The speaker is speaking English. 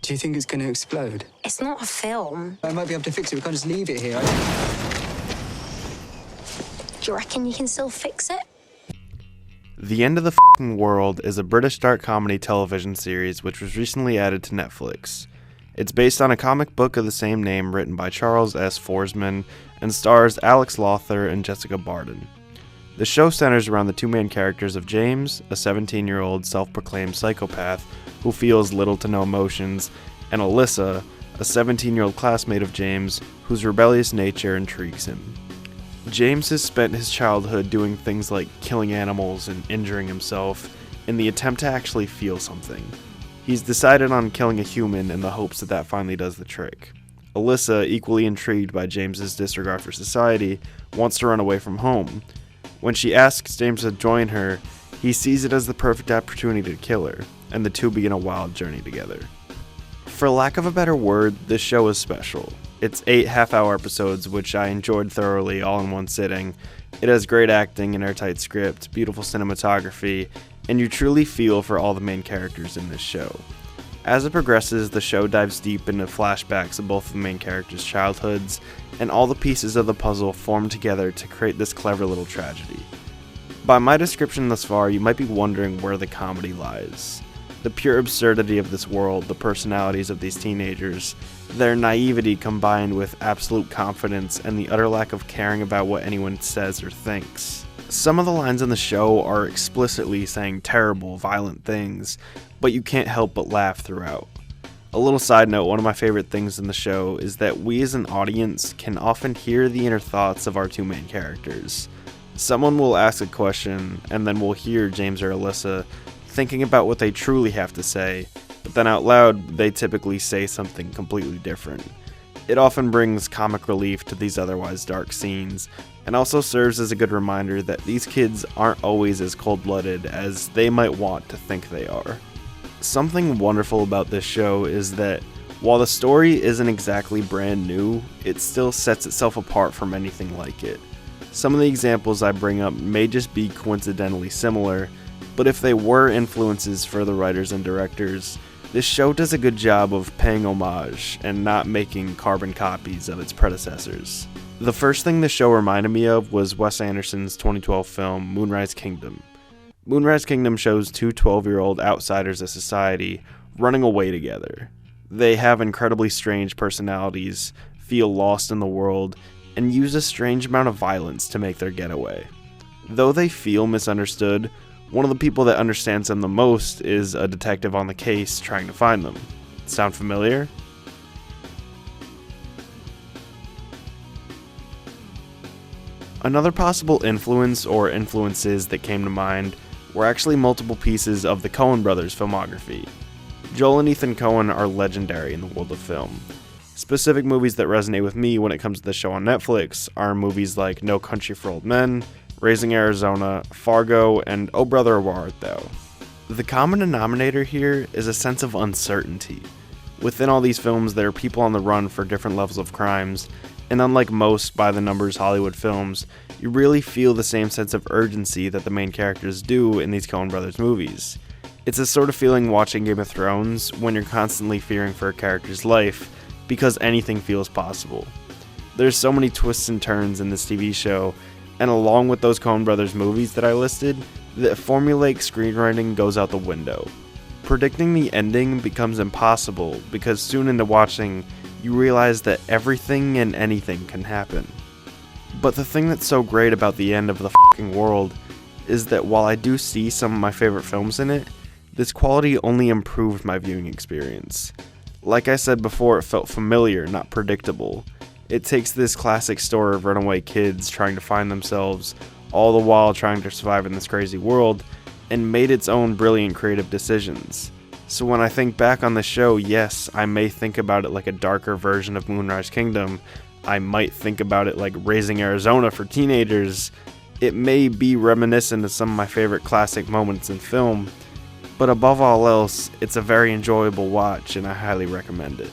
Do you think it's going to explode? It's not a film. I might be able to fix it. We can't just leave it here. Do you reckon you can still fix it? The End of the F***ing World is a British dark comedy television series which was recently added to Netflix. It's based on a comic book of the same name written by Charles S. Forsman and stars Alex Lawther and Jessica Barden. The show centers around the two main characters of James, a 17-year-old self-proclaimed psychopath who feels little to no emotions, and Alyssa, a 17-year-old classmate of James whose rebellious nature intrigues him. James has spent his childhood doing things like killing animals and injuring himself in the attempt to actually feel something. He's decided on killing a human in the hopes that finally does the trick. Alyssa, equally intrigued by James's disregard for society, wants to run away from home. When she asks James to join her, he sees it as the perfect opportunity to kill her, and the two begin a wild journey together. For lack of a better word, this show is special. It's 8 half-hour episodes, which I enjoyed thoroughly all in one sitting. It has great acting, an airtight script, beautiful cinematography, and you truly feel for all the main characters in this show. As it progresses, the show dives deep into flashbacks of both the main characters' childhoods, and all the pieces of the puzzle form together to create this clever little tragedy. By my description thus far, you might be wondering where the comedy lies. The pure absurdity of this world, the personalities of these teenagers, their naivety combined with absolute confidence and the utter lack of caring about what anyone says or thinks. Some of the lines in the show are explicitly saying terrible, violent things, but you can't help but laugh throughout. A little side note, one of my favorite things in the show is that we as an audience can often hear the inner thoughts of our two main characters. Someone will ask a question, and then we'll hear James or Alyssa thinking about what they truly have to say, but then out loud they typically say something completely different. It often brings comic relief to these otherwise dark scenes, and also serves as a good reminder that these kids aren't always as cold-blooded as they might want to think they are. Something wonderful about this show is that while the story isn't exactly brand new, it still sets itself apart from anything like it. Some of the examples I bring up may just be coincidentally similar, but if they were influences for the writers and directors, this show does a good job of paying homage and not making carbon copies of its predecessors. The first thing the show reminded me of was Wes Anderson's 2012 film Moonrise Kingdom. Moonrise Kingdom shows two 12-year-old outsiders of society running away together. They have incredibly strange personalities, feel lost in the world, and use a strange amount of violence to make their getaway. Though they feel misunderstood, one of the people that understands them the most is a detective on the case trying to find them. Sound familiar? Another possible influence or influences that came to mind were actually multiple pieces of the Coen brothers' filmography. Joel and Ethan Coen are legendary in the world of film. Specific movies that resonate with me when it comes to the show on Netflix are movies like No Country for Old Men, Raising Arizona, Fargo, and Oh Brother, Where Art Thou? The common denominator here is a sense of uncertainty. Within all these films, there are people on the run for different levels of crimes, and unlike most by-the-numbers Hollywood films, you really feel the same sense of urgency that the main characters do in these Coen brothers movies. It's a sort of feeling watching Game of Thrones when you're constantly fearing for a character's life, because anything feels possible. There's so many twists and turns in this TV show, and along with those Coen brothers movies that I listed, the formulaic screenwriting goes out the window. Predicting the ending becomes impossible because soon into watching, you realize that everything and anything can happen. But the thing that's so great about The End of the F***ing World is that while I do see some of my favorite films in it, this quality only improved my viewing experience. Like I said before, it felt familiar, not predictable. It takes this classic story of runaway kids trying to find themselves, all the while trying to survive in this crazy world, and made its own brilliant creative decisions. So when I think back on the show, yes, I may think about it like a darker version of Moonrise Kingdom. I might think about it like Raising Arizona for teenagers. It may be reminiscent of some of my favorite classic moments in film, but above all else, it's a very enjoyable watch and I highly recommend it.